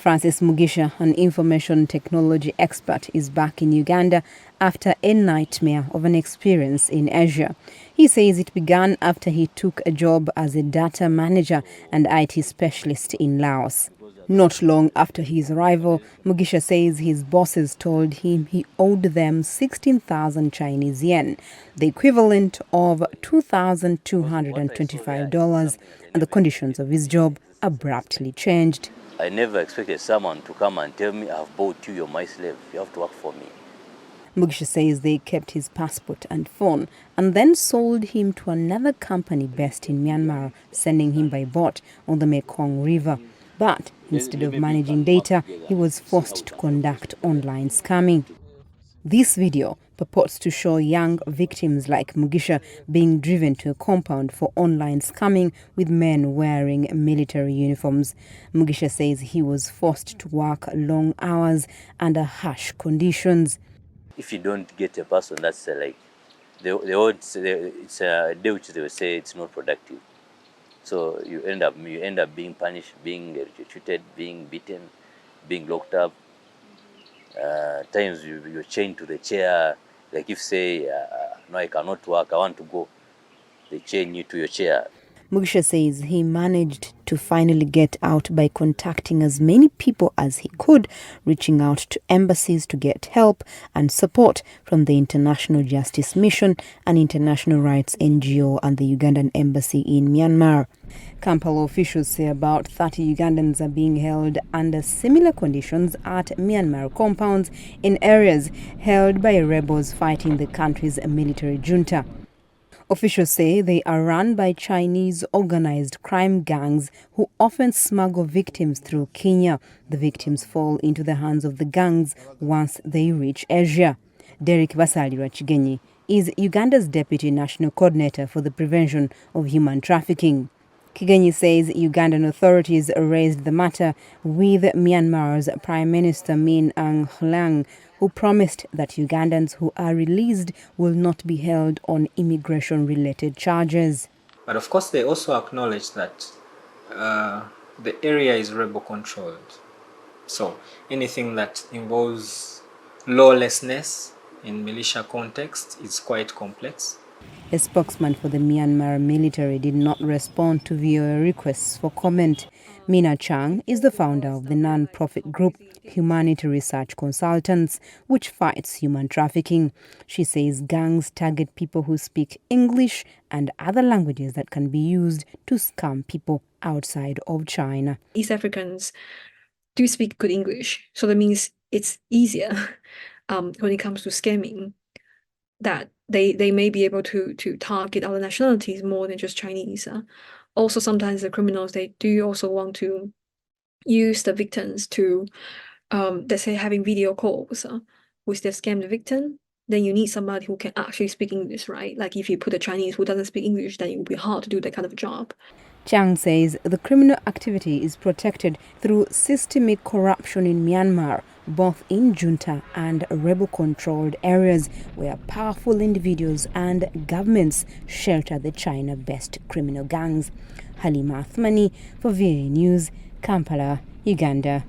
Francis Mugisha, an information technology expert, is back in Uganda after a nightmare of an experience in Asia. He says it began after he took a job as a data manager and IT specialist in Laos. Not long after his arrival, Mugisha says his bosses told him he owed them 16,000 Chinese yen, the equivalent of $2,225, and the conditions of his job abruptly changed. I never expected someone to come and tell me, I've bought you, you're my slave, you have to work for me. Mugisha says they kept his passport and phone and then sold him to another company based in Myanmar, sending him by boat on the Mekong River. But instead of managing data, he was forced to conduct online scamming. This video purports to show young victims like Mugisha being driven to a compound for online scamming with men wearing military uniforms. Mugisha says he was forced to work long hours under harsh conditions. If you don't get a person, that's like, it's a day which they will say it's not productive. So you end up being punished, being treated, being beaten, being locked up. Times you're chained to the chair. Like if say, no, I cannot work, I want to go, they chain you to your chair. Mugisha says he managed to finally get out by contacting as many people as he could, reaching out to embassies to get help and support from the International Justice Mission, an international rights NGO, and the Ugandan embassy in Myanmar. Kampala officials say about 30 Ugandans are being held under similar conditions at Myanmar compounds in areas held by rebels fighting the country's military junta. Officials say they are run by Chinese organized crime gangs who often smuggle victims through Kenya. The victims fall into the hands of the gangs once they reach Asia. Derek Basalirwa Chigenyi is Uganda's Deputy National Coordinator for the Prevention of Human Trafficking. Kigenyi says Ugandan authorities raised the matter with Myanmar's Prime Minister Min Aung Hlaing, who promised that Ugandans who are released will not be held on immigration-related charges. But of course they also acknowledge that the area is rebel-controlled. So anything that involves lawlessness in militia context is quite complex. A spokesman for the Myanmar military did not respond to VOA requests for comment. Mina Chang is the founder of the non-profit group Humanity Research Consultants, which fights human trafficking. She says gangs target people who speak English and other languages that can be used to scam people outside of China. East Africans do speak good English, so that means it's easier when it comes to scamming, that they may be able to target other nationalities more than just Chinese. Also, sometimes the criminals, they do also want to use the victims to, let's say, having video calls with the scammed victim. Then you need somebody who can actually speak English, right? Like if you put a Chinese who doesn't speak English, then it will be hard to do that kind of job. Chang says the criminal activity is protected through systemic corruption in Myanmar, both in junta and rebel-controlled areas where powerful individuals and governments shelter the China-based criminal gangs. Halima Athumani for VOA News, Kampala, Uganda.